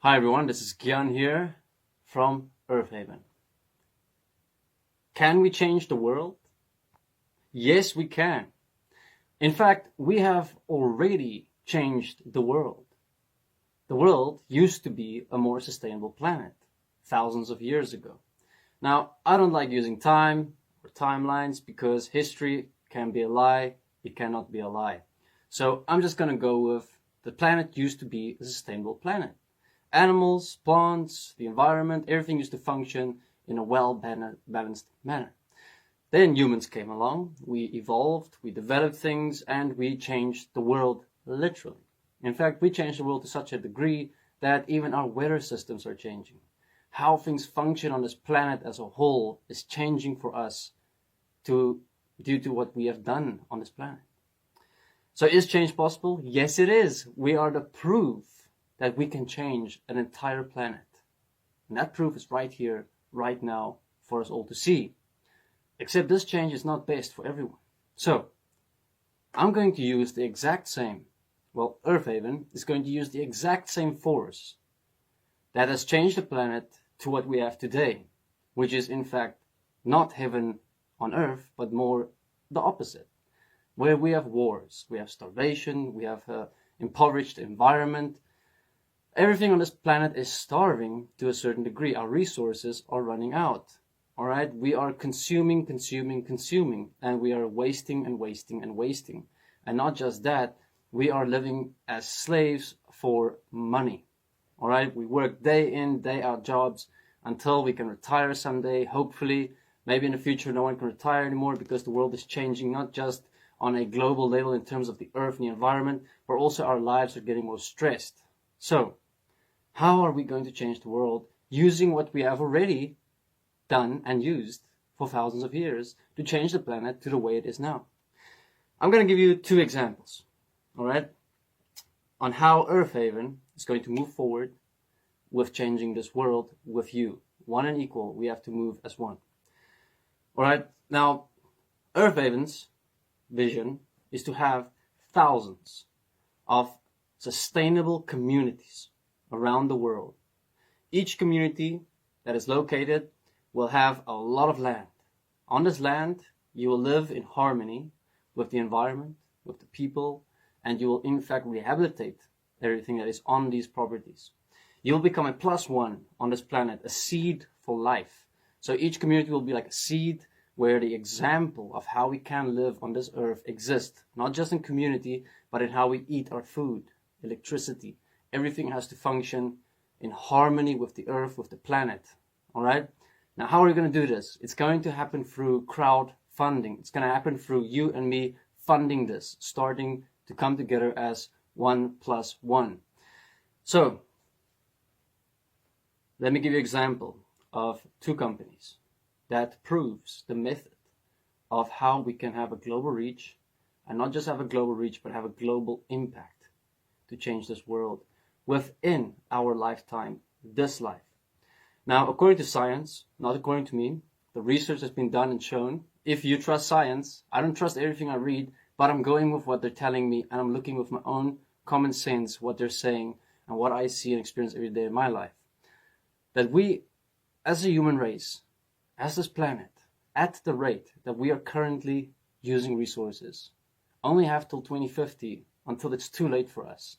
Hi everyone, this is Gyan here from Earthhaven. Can we change the world? Yes, we can. In fact, we have already changed the world. The world used to be a more sustainable planet thousands of years ago. Now, I don't like using time or timelines because history can be a lie, it cannot be a lie. So I'm just going to go with the planet used to be a sustainable planet. Animals, plants, the environment, everything used to function in a well-balanced manner. Then humans came along, we evolved, we developed things, and we changed the world literally. In fact, we changed the world to such a degree that even our weather systems are changing. How things function on this planet as a whole is changing for us due to what we have done on this planet. So is change possible? Yes, it is. We are the proof that we can change an entire planet. And that proof is right here, right now, for us all to see. Except this change is not best for everyone. So, I'm going to use the exact same, Earthhaven is going to use the exact same force that has changed the planet to what we have today, which is in fact not heaven on earth, but more the opposite, where we have wars, we have starvation, we have impoverished environment. Everything on this planet is starving to a certain degree. Our resources are running out. All right, we are consuming, and we are wasting and wasting and wasting. And not just that, we are living as slaves for money. All right, we work day in, day out jobs until we can retire someday, hopefully. Maybe in the future no one can retire anymore because the world is changing, not just on a global level in terms of the earth and the environment, but also our lives are getting more stressed. So, how are we going to change the world using what we have already done and used for thousands of years to change the planet to the way it is now? I'm going to give you two examples, all right, on how Earthhaven is going to move forward with changing this world with you. One and equal, we have to move as one. All right, now Earthhaven's vision is to have thousands of sustainable communities around the world. Each community that is located will have a lot of land. On this land, you will live in harmony with the environment, with the people, and you will in fact rehabilitate everything that is on these properties. You will become a +1 on this planet, a seed for life. So each community will be like a seed where the example of how we can live on this earth exists, not just in community, but in how we eat our food, electricity. Everything has to function in harmony with the earth, with the planet. All right? Now, how are we going to do this? It's going to happen through crowdfunding. It's going to happen through you and me funding this, starting to come together as 1+1. So, let me give you an example of two companies that proves the method of how we can have a global reach, and not just have a global reach, but have a global impact to change this world within our lifetime, this life. Now, according to science, not according to me, the research has been done and shown. If you trust science, I don't trust everything I read, but I'm going with what they're telling me, and I'm looking with my own common sense, what they're saying, and what I see and experience every day in my life. That we, as a human race, as this planet, at the rate that we are currently using resources, only have till 2050 until it's too late for us.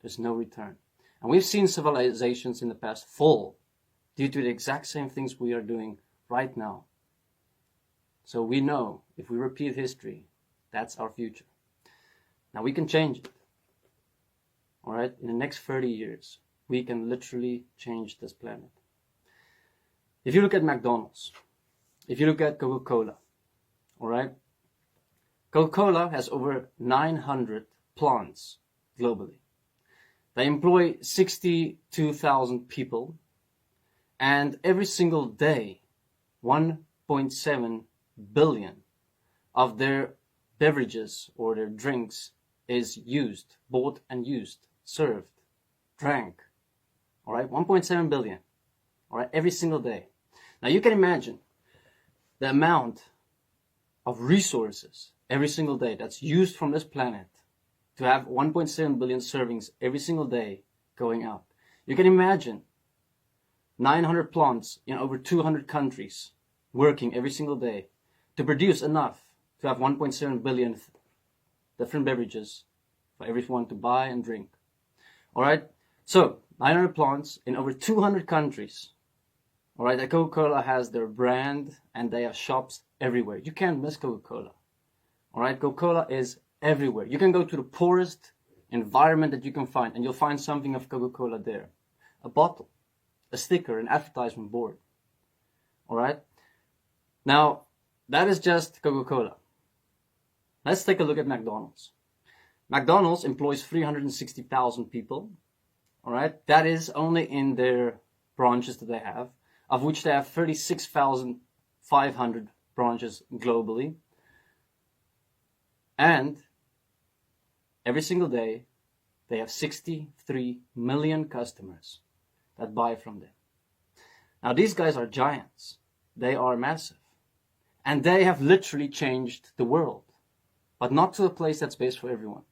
There's no return. And we've seen civilizations in the past fall due to the exact same things we are doing right now. So we know if we repeat history, that's our future. Now we can change it. All right? In the next 30 years, we can literally change this planet. If you look at McDonald's, if you look at Coca-Cola, all right? Coca-Cola has over 900 plants globally. They employ 62,000 people, and every single day, 1.7 billion of their beverages or their drinks is used, bought and used, served, drank. All right, 1.7 billion. All right, every single day. Now you can imagine the amount of resources every single day that's used from this planet to have 1.7 billion servings every single day going out. You can imagine 900 plants in over 200 countries working every single day to produce enough to have 1.7 billion different beverages for everyone to buy and drink. All right, so 900 plants in over 200 countries. All right, Coca-Cola has their brand and they have shops everywhere. You can't miss Coca-Cola. All right, Coca-Cola is everywhere. You can go to the poorest environment that you can find and you'll find something of Coca-Cola there. A bottle, a sticker, an advertisement board. All right, now that is just Coca-Cola. Let's take a look at McDonald's. McDonald's employs 360,000 people. All right, that is only in their branches that they have, of which they have 36,500 branches globally. And every single day, they have 63 million customers that buy from them. Now, these guys are giants. They are massive. And they have literally changed the world, but not to a place that's based for everyone.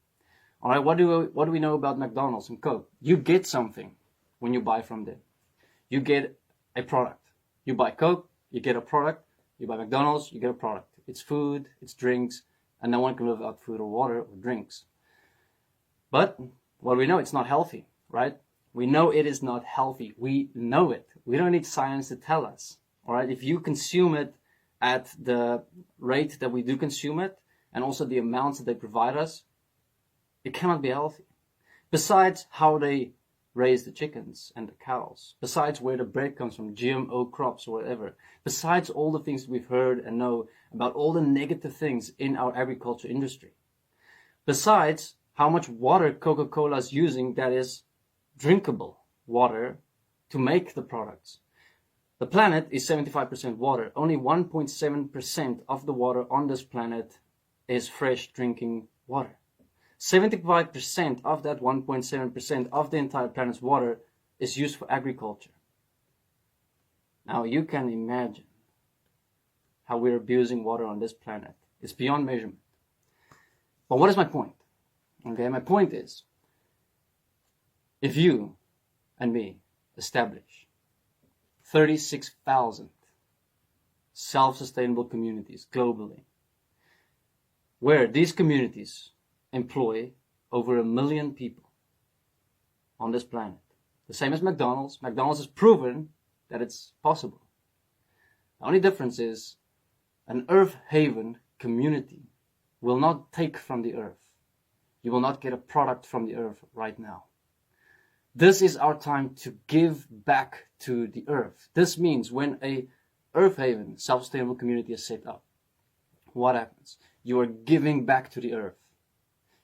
All right, what do we know about McDonald's and Coke? You get something when you buy from them. You get a product. You buy Coke, you get a product. You buy McDonald's, you get a product. It's food, it's drinks, and no one can live without food or water or drinks. But what we know, it's not healthy, right? We know it is not healthy. We know it. We don't need science to tell us. All right, if you consume it at the rate that we do consume it, and also the amounts that they provide us, it cannot be healthy. Besides how they raise the chickens and the cows, besides where the bread comes from, GMO crops or whatever, besides all the things we've heard and know about all the negative things in our agriculture industry, besides how much water Coca-Cola is using that is drinkable water to make the products. The planet is 75% water. Only 1.7% of the water on this planet is fresh drinking water. 75% of that 1.7% of the entire planet's water is used for agriculture. Now you can imagine how we're abusing water on this planet. It's beyond measurement. But what is my point? Okay, my point is, if you and me establish 36,000 self-sustainable communities globally, where these communities employ over 1 million people on this planet, the same as McDonald's. McDonald's has proven that it's possible. The only difference is an Earth Haven community will not take from the earth. You will not get a product from the earth right now. This is our time to give back to the earth. This means when a Earth Haven self-sustainable community is set up, what happens? You are giving back to the earth.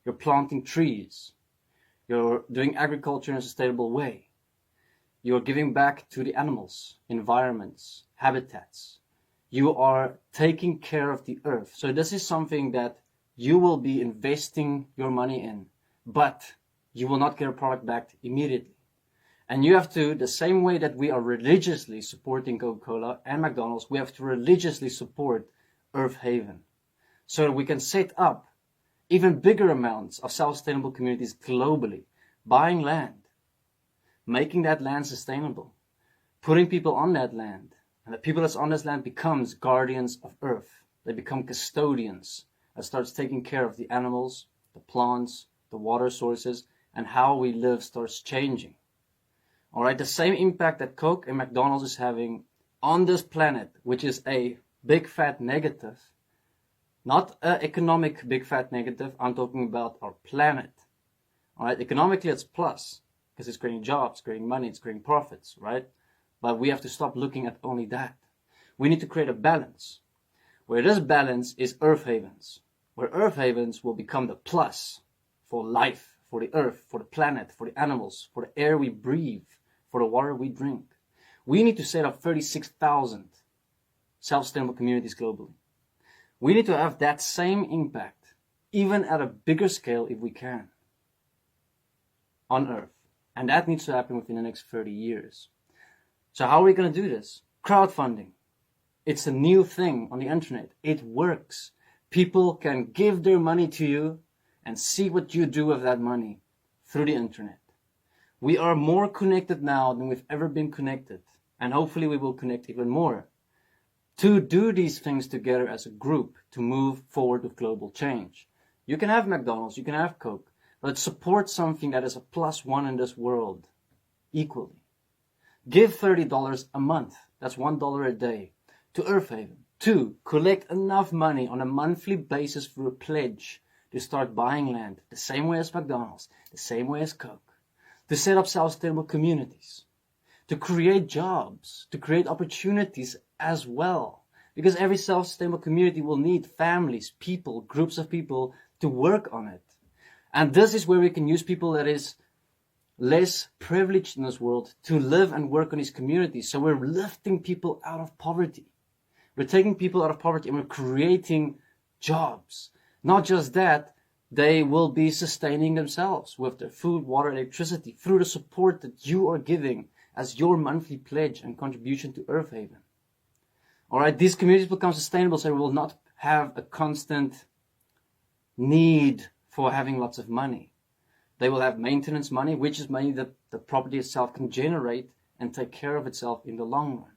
You're planting trees. You're doing agriculture in a sustainable way. You're giving back to the animals, environments, habitats. You are taking care of the earth. So this is something that you will be investing your money in, but you will not get a product back immediately. And you have to, the same way that we are religiously supporting Coca-Cola and McDonald's, we have to religiously support Earth Haven so that we can set up even bigger amounts of self-sustainable communities globally, buying land, making that land sustainable, putting people on that land, and the people that's on this land becomes guardians of Earth. They become custodians that starts taking care of the animals, the plants, the water sources, and how we live starts changing. All right, the same impact that Coke and McDonald's is having on this planet, which is a big fat negative, not an economic big fat negative, I'm talking about our planet. All right, economically it's plus, because it's creating jobs, creating money, it's creating profits, right? But we have to stop looking at only that. We need to create a balance, where this balance is Earth Havens, where Earth Havens will become the plus for life, for the earth, for the planet, for the animals, for the air we breathe, for the water we drink. We need to set up 36,000 self-sustainable communities globally. We need to have that same impact, even at a bigger scale if we can, on Earth. And that needs to happen within the next 30 years. So how are we going to do this? Crowdfunding. It's a new thing on the internet. It works. People can give their money to you and see what you do with that money through the internet. We are more connected now than we've ever been connected. And hopefully we will connect even more to do these things together as a group to move forward with global change. You can have McDonald's, you can have Coke, but support something that is a +1 in this world equally. Give $30 a month, that's $1 a day, to Earth Haven. 2, collect enough money on a monthly basis through a pledge to start buying land, the same way as McDonald's, the same way as Coke, to set up self-sustainable communities, to create jobs, to create opportunities as well. Because every self-sustainable community will need families, people, groups of people to work on it. And this is where we can use people that is less privileged in this world to live and work on these communities. So we're lifting people out of poverty. We're taking people out of poverty and we're creating jobs. Not just that, they will be sustaining themselves with their food, water, electricity through the support that you are giving as your monthly pledge and contribution to Earth Haven. Alright, these communities become sustainable so we will not have a constant need for having lots of money. They will have maintenance money, which is money that the property itself can generate and take care of itself in the long run.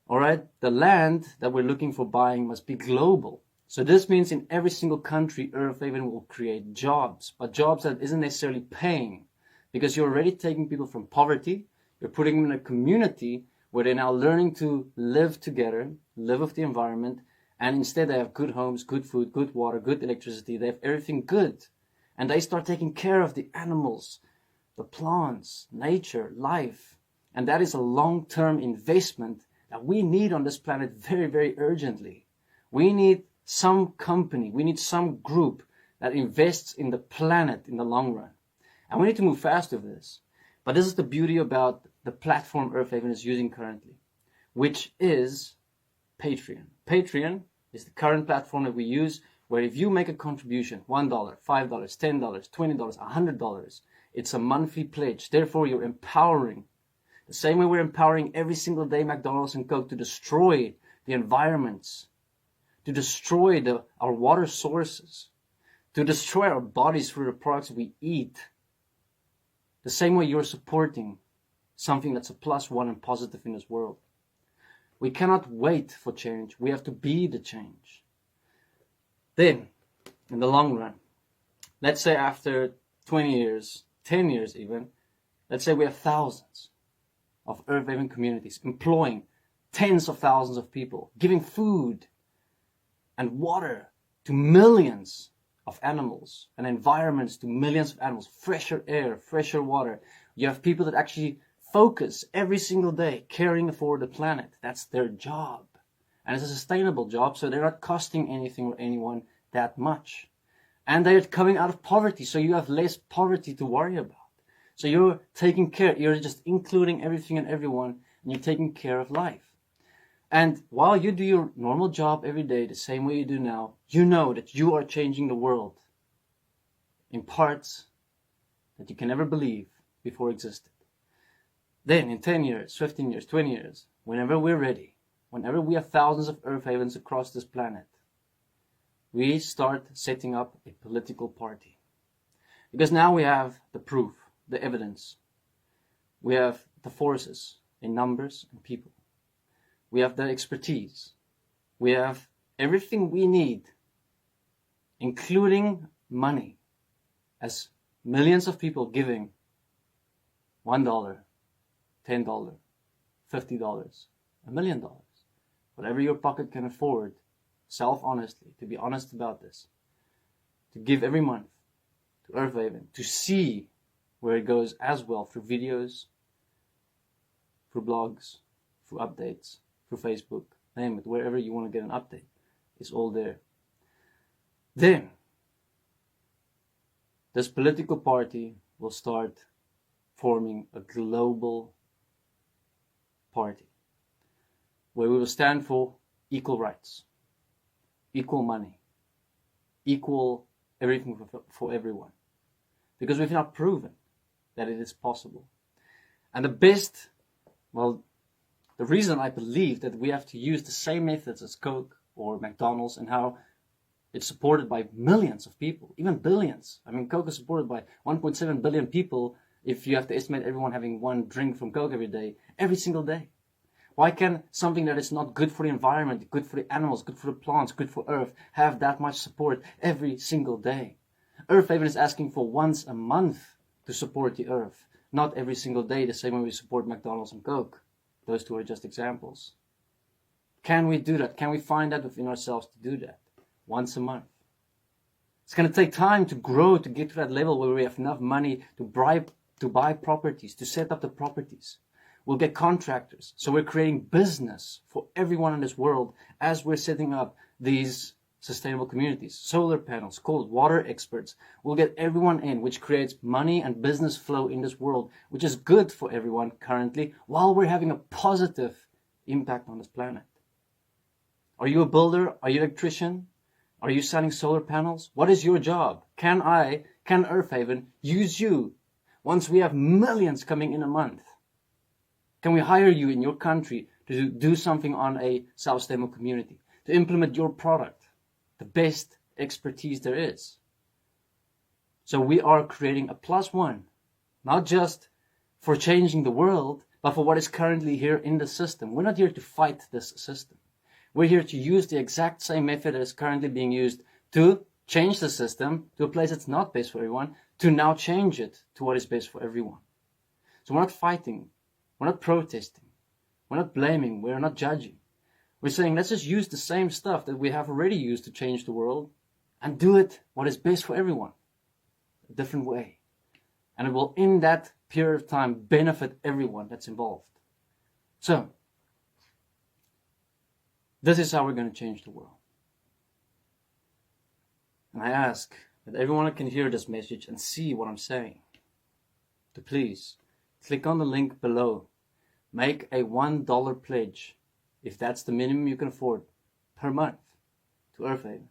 Alright, the land that we're looking for buying must be global. So this means in every single country, Earth Haven will create jobs, but jobs that isn't necessarily paying, because you're already taking people from poverty, you're putting them in a community where they're now learning to live together, live with the environment, and instead they have good homes, good food, good water, good electricity, they have everything good. And they start taking care of the animals, the plants, nature, life. And that is a long-term investment that we need on this planet very, very urgently. We need some company, we need some group that invests in the planet in the long run. And we need to move fast with this. But this is the beauty about the platform Earth Haven is using currently, which is Patreon. Patreon is the current platform that we use where if you make a contribution, $1, $5, $10, $20, $100, it's a monthly pledge. Therefore, you're empowering. The same way we're empowering every single day McDonald's and Coke to destroy the environments, to destroy our water sources, to destroy our bodies through the products we eat. The same way you're supporting something that's a +1 and positive in this world. We cannot wait for change. We have to be the change. Then, in the long run, let's say after 20 years, 10 years even, let's say we have thousands of Earth Haven communities employing tens of thousands of people, giving food and water to millions of animals and environments to millions of animals, fresher air, fresher water. You have people that actually focus every single day caring for the planet. That's their job. And it's a sustainable job, so they're not costing anything or anyone that much. And they're coming out of poverty, so you have less poverty to worry about. So you're taking care, you're just including everything and everyone, and you're taking care of life. And while you do your normal job every day the same way you do now, you know that you are changing the world in parts that you can never believe before existed. Then in 10 years, 15 years, 20 years, whenever we're ready, whenever we have thousands of Earth Havens across this planet, we start setting up a political party. Because now we have the proof, the evidence. We have the forces in numbers and people. We have the expertise. We have everything we need, including money, as millions of people giving $1, $10, $50, $1 million, whatever your pocket can afford, self-honestly, to be honest about this, to give every month to Earth Haven, to see where it goes as well through videos, through blogs, through updates, through Facebook, name it, wherever you want to get an update, it's all there. Then, this political party will start forming a global party where we will stand for equal rights, equal money, equal everything for everyone. Because we've now proven that it is possible. And the reason I believe that we have to use the same methods as Coke or McDonald's and how it's supported by millions of people, even billions. I mean, Coke is supported by 1.7 billion people if you have to estimate everyone having one drink from Coke every single day? Why can something that is not good for the environment, good for the animals, good for the plants, good for Earth, have that much support every single day? Earth Haven is asking for once a month to support the Earth, not every single day, the same way we support McDonald's and Coke. Those two are just examples. Can we do that? Can we find that within ourselves to do that? Once a month. It's going to take time to grow, to get to that level where we have enough money to buy properties, to set up the properties. We'll get contractors. So we're creating business for everyone in this world as we're setting up these sustainable communities. Solar panels, cold water experts. We'll get everyone in, which creates money and business flow in this world, which is good for everyone currently, while we're having a positive impact on this planet. Are you a builder? Are you an electrician? Are you selling solar panels? What is your job? Can Earth Haven use you once we have millions coming in a month? Can we hire you in your country to do something on a self-sustainable community, to implement your product, the best expertise there is? So we are creating a +1, not just for changing the world, but for what is currently here in the system. We're not here to fight this system. We're here to use the exact same method that is currently being used to change the system to a place that's not best for everyone, to now change it to what is best for everyone. So we're not fighting. We're not protesting. We're not blaming. We're not judging. We're saying, let's just use the same stuff that we have already used to change the world and do it what is best for everyone. A different way. And it will, in that period of time, benefit everyone that's involved. So, this is how we're going to change the world. And I ask that everyone can hear this message and see what I'm saying, to please click on the link below. Make a $1 pledge, if that's the minimum you can afford, per month to Earth Haven.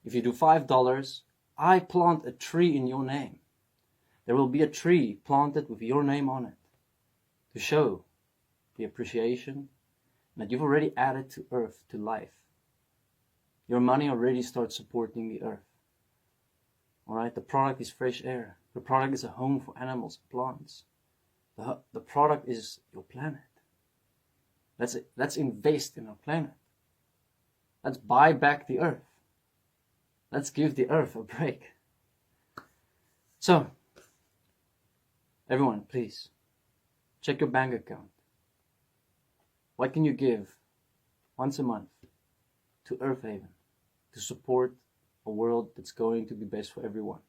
If you do $5, I plant a tree in your name. There will be a tree planted with your name on it to show the appreciation that you've already added to Earth, to life. Your money already starts supporting the Earth. Alright, the product is fresh air. The product is a home for animals, plants. The product is your planet. Let's invest in our planet. Let's buy back the Earth. Let's give the Earth a break. So, everyone, please, check your bank account. What can you give once a month to Earth Haven to support a world that's going to be best for everyone?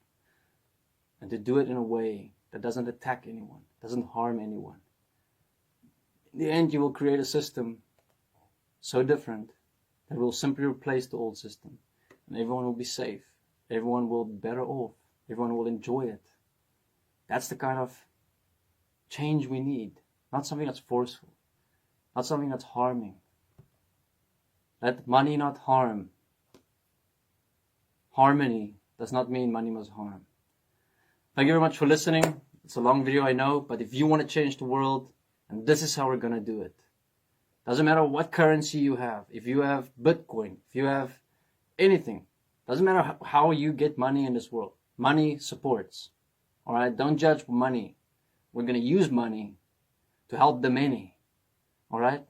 And to do it in a way that doesn't attack anyone, doesn't harm anyone. In the end, you will create a system so different that will simply replace the old system. And everyone will be safe. Everyone will be better off. Everyone will enjoy it. That's the kind of change we need. Not something that's forceful. Not something that's harming. Let money not harm. Harmony does not mean money must harm. Thank you very much for listening. It's a long video, I know, but if you want to change the world, and this is how we're going to do it. Doesn't matter what currency you have. If you have Bitcoin, if you have anything, doesn't matter how you get money in this world. Money supports. Alright, don't judge money. We're going to use money to help the many. Alright?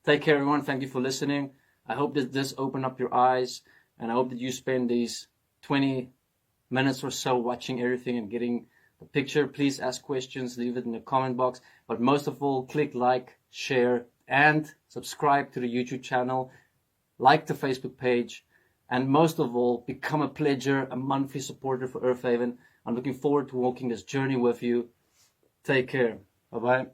Take care, everyone. Thank you for listening. I hope that this opened up your eyes, and I hope that you spend these 20 minutes or so watching everything and getting the picture. Please ask questions, leave it in the comment box. But most of all, click like, share, and subscribe to the YouTube channel. Like the Facebook page. And most of all, become a pledger, a monthly supporter for Earth Haven. I'm looking forward to walking this journey with you. Take care. Bye-bye.